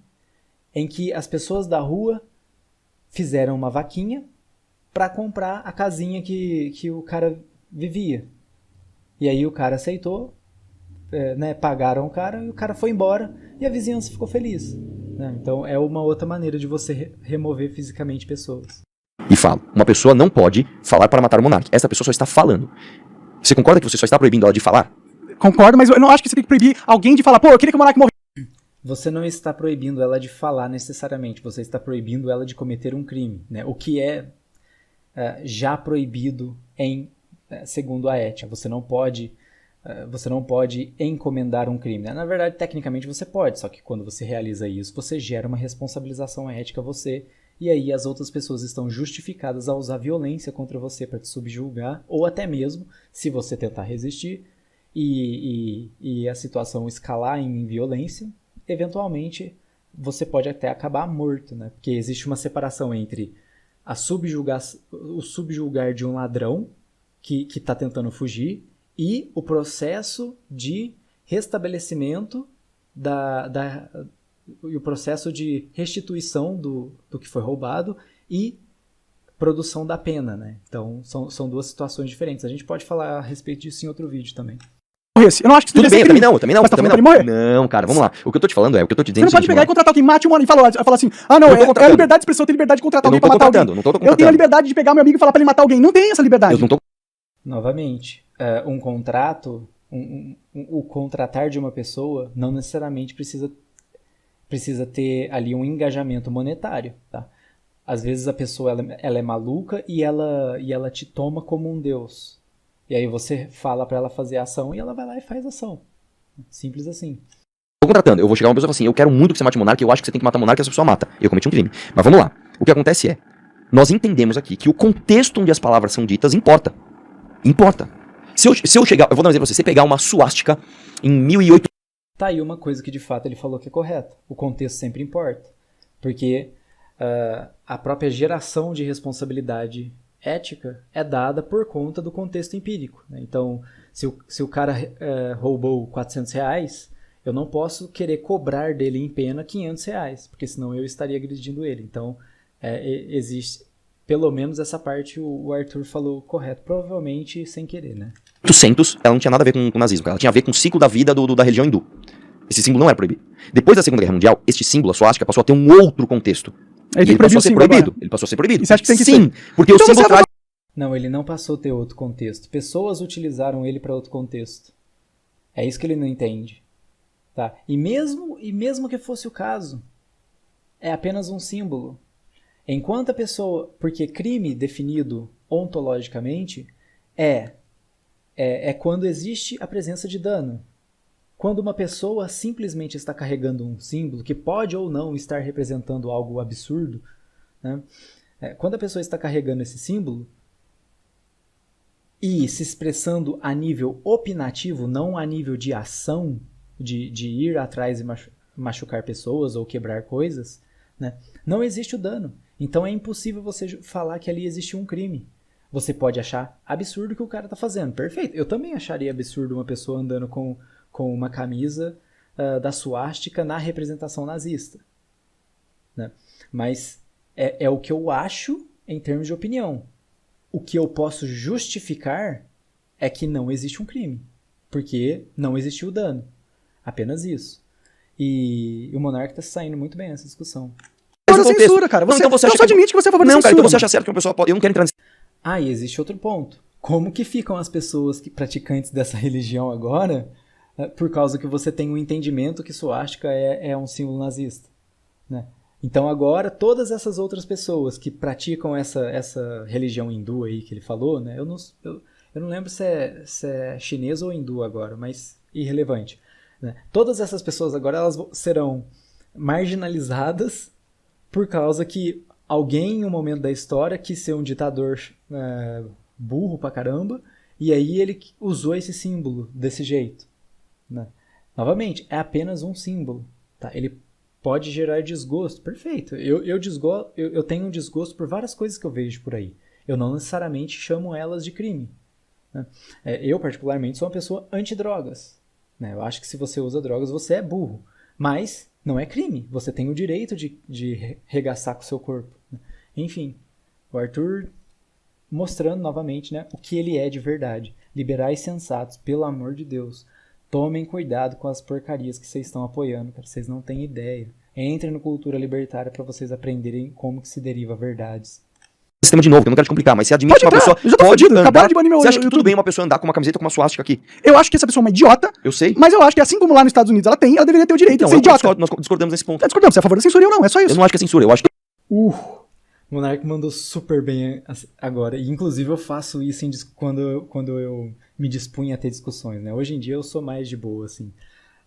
em que as pessoas da rua fizeram uma vaquinha para comprar a casinha que o cara vivia. E aí o cara aceitou, né, pagaram o cara e o cara foi embora e a vizinhança ficou feliz. Né? Então é uma outra maneira de você remover fisicamente pessoas. E falo, uma pessoa não pode falar para matar o monarca. Essa pessoa só está falando. Você concorda que você só está proibindo ela de falar? Concordo, mas eu não acho que você tem que proibir alguém de falar, pô, eu queria que o monarca morresse. Você não está proibindo ela de falar necessariamente, você está proibindo ela de cometer um crime, né? O que é já proibido segundo a ética. Você não pode encomendar um crime. Né? Na verdade, tecnicamente você pode, só que quando você realiza isso, você gera uma responsabilização ética a você, e aí as outras pessoas estão justificadas a usar violência contra você para te subjugar, ou até mesmo, se você tentar resistir e a situação escalar em violência, eventualmente você pode até acabar morto, né? Porque existe uma separação entre o subjugar de um ladrão que está tentando fugir e o processo de restabelecimento e o processo de restituição do que foi roubado e produção da pena, né? Então, são duas situações diferentes. A gente pode falar a respeito disso em outro vídeo também. Eu não acho que Tudo bem, eu também não. Mas tá falando pra ele morrer? Não, cara, vamos lá. O que eu tô te falando o que eu tô te Você dizendo não pode pegar e contratar alguém, mate um homem e falar assim, não, é a liberdade de expressão, eu tenho liberdade de contratar alguém pra matar alguém. Não tô contratando. Eu tenho a liberdade de pegar meu amigo e falar pra ele matar alguém. Não tem essa liberdade. Eu não tô... Novamente, um contrato, o contratar de uma pessoa não necessariamente precisa ter ali um engajamento monetário, tá? Às vezes a pessoa ela é maluca e ela te toma como um deus. E aí você fala pra ela fazer a ação e ela vai lá e faz a ação. Simples assim. Tô contratando, eu vou chegar uma pessoa e falar assim, eu quero muito que você mate o monarca, eu acho que você tem que matar o monarca e essa pessoa mata. Eu cometi um crime. Mas vamos lá. O que acontece é, nós entendemos aqui que o contexto onde as palavras são ditas importa. Importa. Se eu chegar, eu vou dar um exemplo pra você, você pegar uma suástica em 1008... Tá aí uma coisa que de fato ele falou que é correta. O contexto sempre importa. Porque a própria geração de responsabilidade ética é dada por conta do contexto empírico. Né? Então, se o cara roubou R$400, eu não posso querer cobrar dele em pena R$500, porque senão eu estaria agredindo ele. Então, existe, pelo menos essa parte o Arthur falou correto, provavelmente sem querer, né? 800, ela não tinha nada a ver com o nazismo, ela tinha a ver com o ciclo da vida da religião hindu. Esse símbolo não era proibido. Depois da Segunda Guerra Mundial, este símbolo, a suástica, passou a ter um outro contexto. Ele passou a ser proibido. Agora. Ele passou a ser proibido. E você acha que tem que Sim, ser? porque então o símbolo traz... Não, ele não passou a ter outro contexto. Pessoas utilizaram ele para outro contexto. É isso que ele não entende. Tá? E mesmo que fosse o caso, é apenas um símbolo. Enquanto a pessoa... Porque crime definido ontologicamente é quando existe a presença de dano. Quando uma pessoa simplesmente está carregando um símbolo que pode ou não estar representando algo absurdo, né? Quando a pessoa está carregando esse símbolo e se expressando a nível opinativo, não a nível de ação, de ir atrás e machucar pessoas ou quebrar coisas, né? Não existe o dano. Então é impossível você falar que ali existe um crime. Você pode achar absurdo o que o cara está fazendo. Perfeito. Eu também acharia absurdo uma pessoa andando com uma camisa da suástica na representação nazista. Né? Mas é o que eu acho em termos de opinião. O que eu posso justificar é que não existe um crime. Porque não existiu dano. Apenas isso. E o Monarca está saindo muito bem nessa discussão. Mas a censura, cara. Você só admite que você é a favor da censura. Não, cara, então você acha certo que uma pessoa pode... Eu não quero entrar nesse... E existe outro ponto. Como que ficam as pessoas praticantes dessa religião agora... por causa que você tem um entendimento que suástica é um símbolo nazista, né? Então agora todas essas outras pessoas que praticam essa religião hindu aí que ele falou, né? Eu não lembro se é chinês ou hindu agora, mas irrelevante, né? Todas essas pessoas agora elas serão marginalizadas por causa que alguém em um momento da história quis ser um ditador burro pra caramba e aí ele usou esse símbolo desse jeito. Né? Novamente, é apenas um símbolo. Tá? Ele pode gerar desgosto. Perfeito. Eu tenho um desgosto por várias coisas que eu vejo por aí. Eu não necessariamente chamo elas de crime. Né? Eu, particularmente, sou uma pessoa anti-drogas. Né? Eu acho que se você usa drogas, você é burro. Mas não é crime. Você tem o direito de regaçar com o seu corpo. Né? Enfim, o Arthur mostrando novamente, né, o que ele é de verdade. Liberais sensatos, pelo amor de Deus. tomem cuidado com as porcarias que vocês estão apoiando, cara. Vocês não têm ideia. Entrem no Cultura Libertária para vocês aprenderem como que se deriva verdades. Sistema de novo, que eu não quero te complicar, mas você admite que uma pessoa eu já tô pode fodido, andar... acabaram de banir meu Você acha que YouTube. tudo bem uma pessoa andar com uma camiseta com uma suástica aqui? Eu acho que essa pessoa é uma idiota, Eu sei. mas eu acho que assim como lá nos Estados Unidos ela deveria ter o direito Então, de ser idiota. nós discordamos nesse ponto. Tá discordando, você é a favor da censura ou não, é só Eu isso. não acho que é censura, eu acho que... O Monark mandou super bem agora. E, inclusive, eu faço isso quando eu me dispunha a ter discussões, né? Hoje em dia eu sou mais de boa, assim.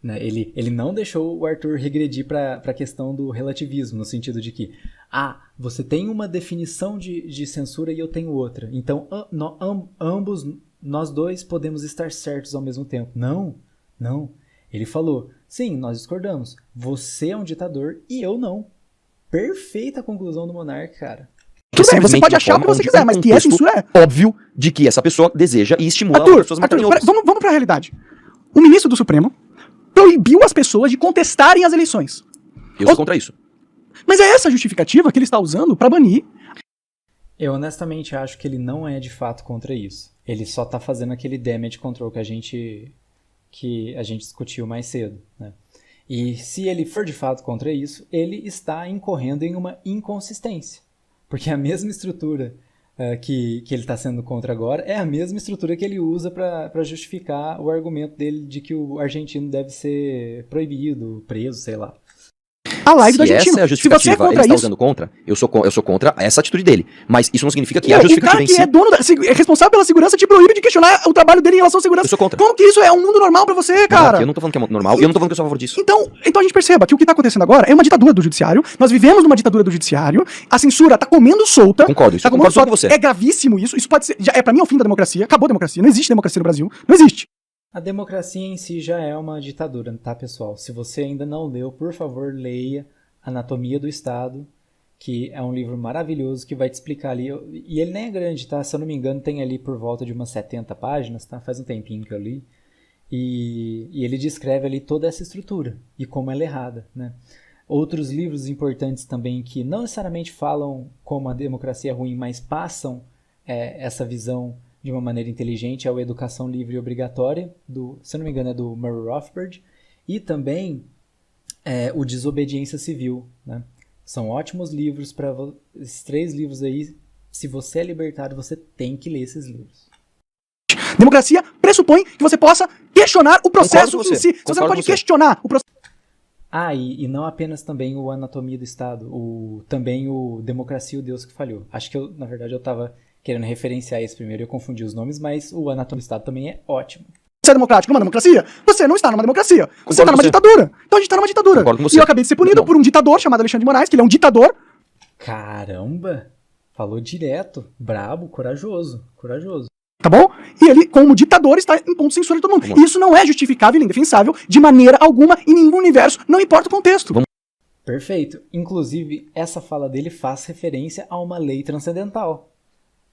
Né? Ele não deixou o Arthur regredir para a questão do relativismo, no sentido de que, você tem uma definição de censura e eu tenho outra. Então, nós dois podemos estar certos ao mesmo tempo. Não. Ele falou, sim, nós discordamos. Você é um ditador e eu não. Perfeita a conclusão do Monark, cara. Tudo bem, você pode achar o que você quiser, mas que é censura é. Óbvio de que essa pessoa deseja e estimula as pessoas a matarem outras. Vamos pra realidade. O ministro do Supremo proibiu as pessoas de contestarem as eleições. Eu sou contra isso. Mas é essa a justificativa que ele está usando pra banir. Eu honestamente acho que ele não é de fato contra isso. Ele só tá fazendo aquele damage control que a gente discutiu mais cedo, né? E se ele for de fato contra isso, ele está incorrendo em uma inconsistência. Porque a mesma estrutura que ele está sendo contra agora é a mesma estrutura que ele usa para justificar o argumento dele de que o argentino deve ser proibido, preso, sei lá. A live do Se argentino. essa é a justificativa, Se você é contra ele está isso, usando contra, eu sou contra essa atitude dele. Mas isso não significa que e a o justificativa cara em que si... é dono é responsável pela segurança te proíbe de questionar o trabalho dele em relação à segurança. Eu sou contra. Como que isso é um mundo normal pra você, cara? Eu não tô falando que é normal, e eu não tô falando que eu sou a favor disso. Então a gente perceba que o que tá acontecendo agora é uma ditadura do judiciário. Nós vivemos numa ditadura do judiciário. A censura tá comendo solta. Concordo, isso tá eu concordo comendo com solta. você. É gravíssimo isso. Isso pode ser. Pra mim é o fim da democracia. Acabou a democracia. Não existe democracia no Brasil. Não existe. A democracia em si já é uma ditadura, tá, pessoal? Se você ainda não leu, por favor, leia Anatomia do Estado, que é um livro maravilhoso que vai te explicar ali. E ele nem é grande, tá? Se eu não me engano, tem ali por volta de umas 70 páginas, tá? Faz um tempinho que eu li. E ele descreve ali toda essa estrutura e como ela é errada, né? Outros livros importantes também que não necessariamente falam como a democracia é ruim, mas passam essa visão de uma maneira inteligente é o Educação Livre e Obrigatória, se eu não me engano é do Murray Rothbard, e também o Desobediência Civil, né? São ótimos livros para esses 3 livros aí. Se você é libertário, você tem que ler esses livros. Democracia pressupõe que você possa questionar o processo em si. Você não pode questionar o processo. E não apenas também o Anatomia do Estado, também o Democracia e o Deus que Falhou. Acho que na verdade eu estava querendo referenciar esse primeiro e eu confundi os nomes, mas o Anatomia do Estado também é ótimo. Você é democrático numa democracia? Você não está numa democracia. Você está numa ditadura. Então a gente está numa ditadura. E eu acabei de ser punido por um ditador chamado Alexandre de Moraes, que ele é um ditador. Caramba! Falou direto. Brabo, corajoso. Tá bom? E ele, como ditador, está impondo censura em todo mundo. Isso não é justificável e indefensável de maneira alguma em nenhum universo, não importa o contexto. Perfeito. Inclusive, essa fala dele faz referência a uma lei transcendental,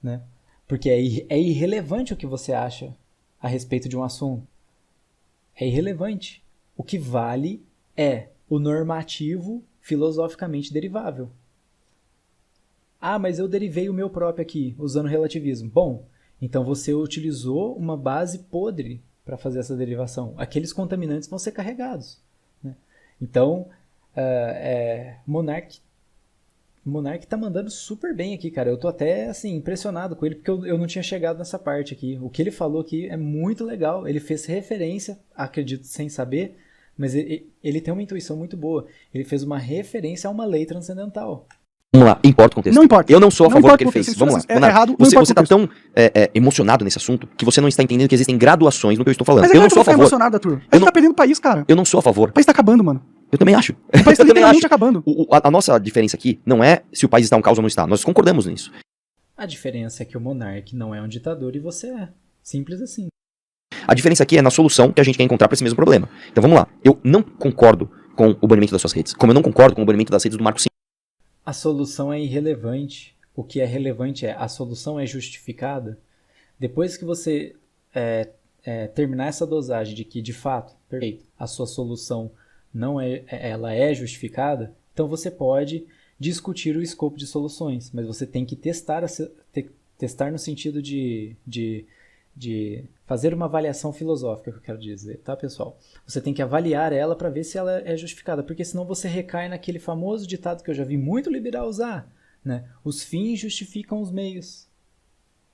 né? Porque é irrelevante o que você acha a respeito de um assunto. É irrelevante. O que vale é o normativo filosoficamente derivável. Mas eu derivei o meu próprio aqui, usando relativismo. Bom, então você utilizou uma base podre para fazer essa derivação. Aqueles contaminantes vão ser carregados, né? Então, Monark tá mandando super bem aqui, cara. Eu tô até, assim, impressionado com ele, porque eu não tinha chegado nessa parte aqui. O que ele falou aqui é muito legal. Ele fez referência, acredito sem saber, mas ele tem uma intuição muito boa. Ele fez uma referência a uma lei transcendental. Vamos lá, importa o contexto. Não importa. Eu não sou a favor do que ele fez. Censura, Vamos lá. errado, você tá tão emocionado nesse assunto que você não está entendendo que existem graduações no que eu estou falando. Mas eu não sou a favor. emocionado, Arthur. A gente tá perdendo o país, cara. Eu não sou a favor. O país tá acabando, mano. Eu também acho. O país tá literalmente acabando. A nossa diferença aqui não é se o país está um caos ou não está. Nós concordamos nisso. A diferença é que o monarca não é um ditador e você é. Simples assim. A diferença aqui é na solução que a gente quer encontrar para esse mesmo problema. Então vamos lá. Eu não concordo com o banimento das suas redes, como eu não concordo com o banimento das redes do Marco Sim. A solução é irrelevante. O que é relevante a solução é justificada. Depois que você terminar essa dosagem de que, de fato, perfeito, a sua solução ela é justificada, então você pode discutir o escopo de soluções, mas você tem que testar no sentido de de fazer uma avaliação filosófica, que eu quero dizer, tá, pessoal? Você tem que avaliar ela para ver se ela é justificada, porque senão você recai naquele famoso ditado que eu já vi muito liberal usar, né? Os fins justificam os meios.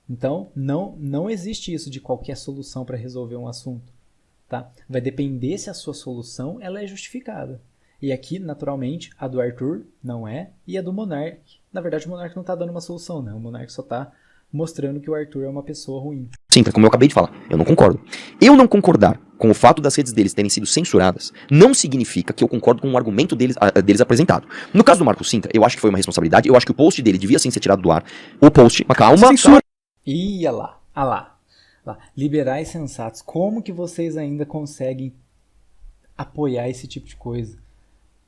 Então, não existe isso de qualquer solução para resolver um assunto, tá? Vai depender se a sua solução ela é justificada. E aqui, naturalmente, a do Arthur não é, e a do Monark. Na verdade, o Monark não está dando uma solução, né? O Monark só está mostrando que o Arthur é uma pessoa ruim. Sim, como eu acabei de falar, eu não concordo. Eu não concordar com o fato das redes deles terem sido censuradas não significa que eu concordo com o argumento deles apresentado. No caso do Marcos Sintra, eu acho que foi uma responsabilidade, eu acho que o post dele devia sim ser tirado do ar. O post, mas calma. Censura. Ih, lá. Liberais sensatos, como que vocês ainda conseguem apoiar esse tipo de coisa?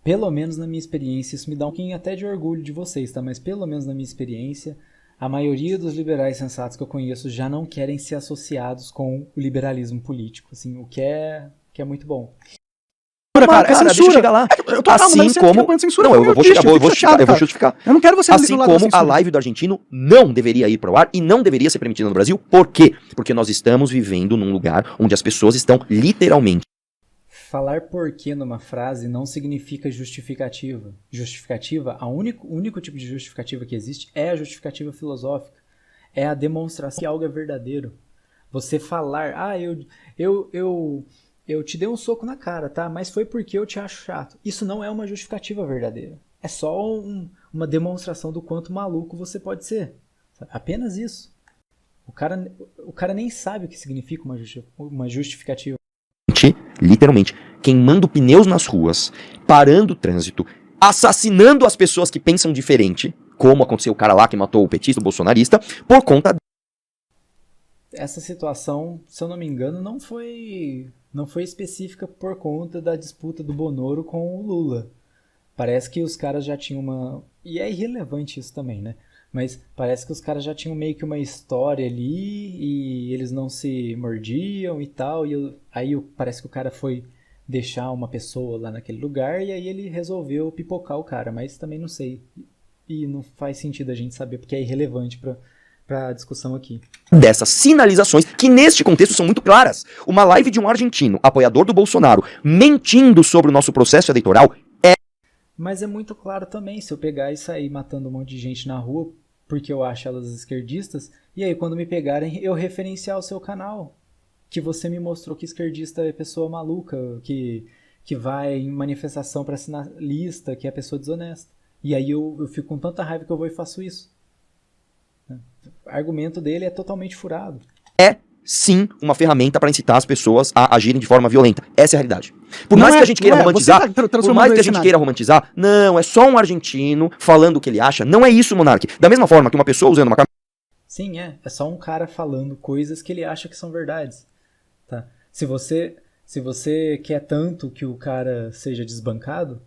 Pelo menos na minha experiência, isso me dá um pouquinho até de orgulho de vocês, tá? Mas pelo menos na minha experiência, a maioria dos liberais sensatos que eu conheço já não querem ser associados com o liberalismo político, assim, o que é muito bom. Cara, deixa eu chegar lá. Eu tô assim como... censura, não, eu vou justificar. Eu não quero você assim como a live do argentino não deveria ir pro ar e não deveria ser permitida no Brasil. Por quê? Porque nós estamos vivendo num lugar onde as pessoas estão literalmente... Falar porquê numa frase não significa justificativa. Justificativa, o único tipo de justificativa que existe é a justificativa filosófica. É a demonstração que algo é verdadeiro. Você falar, eu te dei um soco na cara, tá? Mas foi porque eu te acho chato. Isso não é uma justificativa verdadeira. É só uma demonstração do quanto maluco você pode ser. Apenas isso. O cara nem sabe o que significa uma justificativa. Literalmente, queimando pneus nas ruas, parando o trânsito, assassinando as pessoas que pensam diferente, como aconteceu o cara lá que matou o petista, o bolsonarista, por conta... Essa situação, se eu não me engano, não foi específica por conta da disputa do Bonoro com o Lula. Parece que os caras já tinham uma... E é irrelevante isso também, né? Mas parece que os caras já tinham meio que uma história ali e eles não se mordiam e tal. Aí parece que o cara foi deixar uma pessoa lá naquele lugar e aí ele resolveu pipocar o cara. Mas também não sei. E não faz sentido a gente saber porque é irrelevante para a discussão aqui. Dessas sinalizações que neste contexto são muito claras. Uma live de um argentino, apoiador do Bolsonaro, mentindo sobre o nosso processo eleitoral é... Mas é muito claro também, se eu pegar e sair matando um monte de gente na rua porque eu acho elas esquerdistas, e aí quando me pegarem eu referenciar o seu canal, que você me mostrou que esquerdista é pessoa maluca, que vai em manifestação para assinar lista, que é pessoa desonesta. E aí eu fico com tanta raiva que eu vou e faço isso. O argumento dele é totalmente furado. É sim uma ferramenta para incitar as pessoas a agirem de forma violenta. Essa é a realidade. Por mais que a gente queira romantizar, não, é só um argentino falando o que ele acha. Não é isso, Monark. Da mesma forma que uma pessoa usando uma camisa... Sim, é só um cara falando coisas que ele acha que são verdades. Tá? Se você quer tanto que o cara seja desbancado,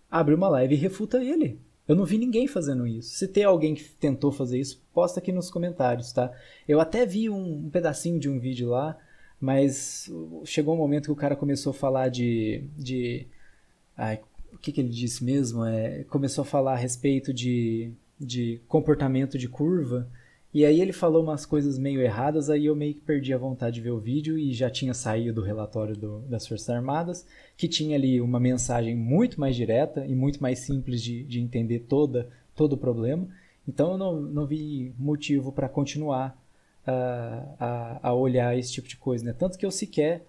abre uma live e refuta ele. Eu não vi ninguém fazendo isso. Se tem alguém que tentou fazer isso, posta aqui nos comentários, tá? Eu até vi um pedacinho de um vídeo lá, mas chegou um momento que o cara começou a falar o que ele disse mesmo? Começou a falar a respeito de comportamento de curva, e aí ele falou umas coisas meio erradas, aí eu meio que perdi a vontade de ver o vídeo e já tinha saído do relatório das Forças Armadas, que tinha ali uma mensagem muito mais direta e muito mais simples de entender todo o problema. Então eu não vi motivo para continuar a olhar esse tipo de coisa, né? Tanto que eu sequer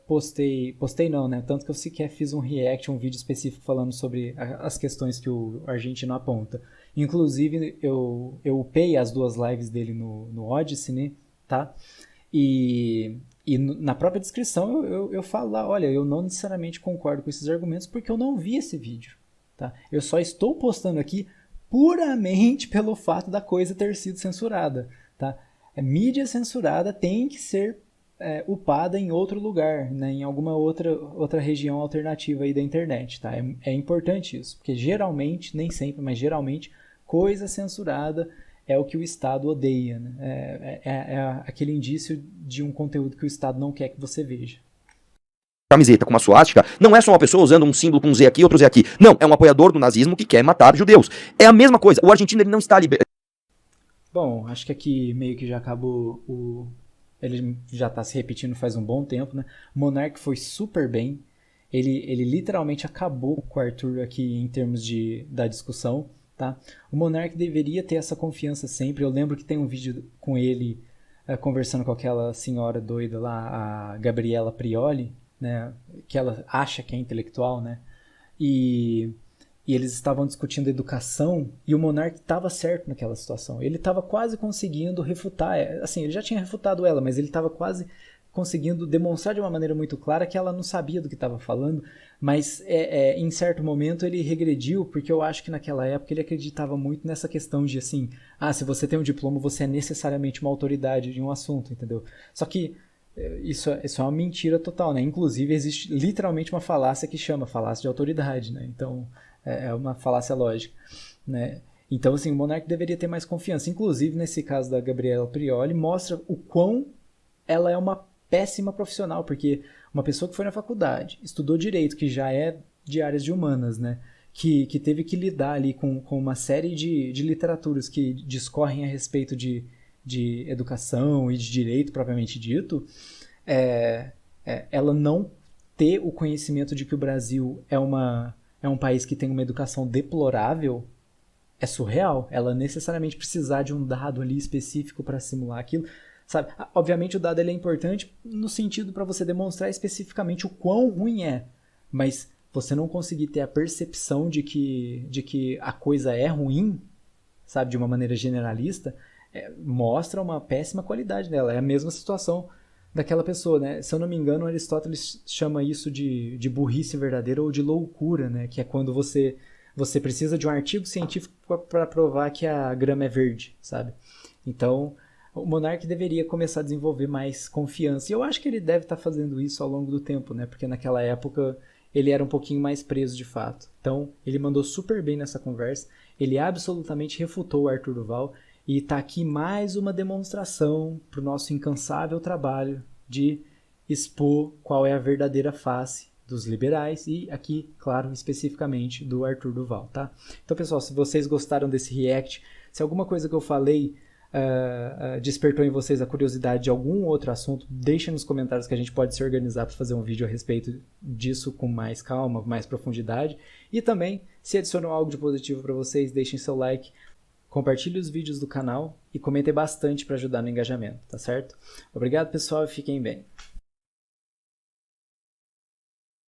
postei não, né? Tanto que eu sequer fiz um react, um vídeo específico falando sobre as questões que o argentino aponta. Inclusive, eu upei as 2 lives dele no Odyssey, né? Tá? E na própria descrição eu falo lá, olha, eu não necessariamente concordo com esses argumentos porque eu não vi esse vídeo. Tá? Eu só estou postando aqui puramente pelo fato da coisa ter sido censurada. Tá? A mídia censurada tem que ser upada em outro lugar, né? Em alguma outra região alternativa aí da internet. Tá? É importante isso, porque geralmente, nem sempre, mas geralmente, coisa censurada é o que o Estado odeia. Né? É aquele indício de um conteúdo que o Estado não quer que você veja. Camiseta com uma suástica, não é só uma pessoa usando um símbolo com um Z aqui, outro Z aqui. Não, é um apoiador do nazismo que quer matar judeus. É a mesma coisa. O argentino ele não está liberando. Bom, acho que aqui meio que já acabou ele já tá se repetindo faz um bom tempo, né? O Monark foi super bem. Ele literalmente acabou com o Arthur aqui em termos da discussão, tá? O Monark deveria ter essa confiança sempre. Eu lembro que tem um vídeo com ele conversando com aquela senhora doida lá, a Gabriela Prioli, né? Que ela acha que é intelectual, né? E eles estavam discutindo educação e o Monark estava certo naquela situação. Ele estava quase conseguindo refutar, assim, ele já tinha refutado ela, mas ele estava quase conseguindo demonstrar de uma maneira muito clara que ela não sabia do que estava falando, mas em certo momento ele regrediu, porque eu acho que naquela época ele acreditava muito nessa questão de assim, se você tem um diploma, você é necessariamente uma autoridade de um assunto, entendeu? Só que isso é uma mentira total, né? Inclusive existe literalmente uma falácia que chama falácia de autoridade, né? Então é uma falácia lógica, né? Então assim, o Monark deveria ter mais confiança. Inclusive nesse caso da Gabriela Prioli mostra o quão ela é uma péssima profissional, porque uma pessoa que foi na faculdade, estudou direito, que já é de áreas de humanas, né? Que teve que lidar ali com uma série de literaturas que discorrem a respeito de educação e de direito propriamente dito, ela não ter o conhecimento de que o Brasil é um país que tem uma educação deplorável é surreal. Ela necessariamente precisar de um dado ali específico para simular aquilo. Sabe? Obviamente o dado ele é importante no sentido para você demonstrar especificamente o quão ruim é, mas você não conseguir ter a percepção de que a coisa é ruim, sabe, de uma maneira generalista, mostra uma péssima qualidade dela. É a mesma situação daquela pessoa, né? Se eu não me engano, Aristóteles chama isso de burrice verdadeira ou de loucura, né? Que é quando você precisa de um artigo científico para provar que a grama é verde, sabe? Então o Monark deveria começar a desenvolver mais confiança. E eu acho que ele deve estar fazendo isso ao longo do tempo, né? Porque naquela época ele era um pouquinho mais preso de fato. Então, ele mandou super bem nessa conversa. Ele absolutamente refutou o Arthur Duval. E está aqui mais uma demonstração para o nosso incansável trabalho de expor qual é a verdadeira face dos liberais e aqui, claro, especificamente do Arthur Duval, tá? Então, pessoal, se vocês gostaram desse react, se alguma coisa que eu falei despertou em vocês a curiosidade de algum outro assunto, deixem nos comentários que a gente pode se organizar para fazer um vídeo a respeito disso com mais calma, mais profundidade. E também, se adicionou algo de positivo para vocês, deixem seu like, compartilhe os vídeos do canal e comentem bastante para ajudar no engajamento, tá certo? Obrigado, pessoal, e fiquem bem.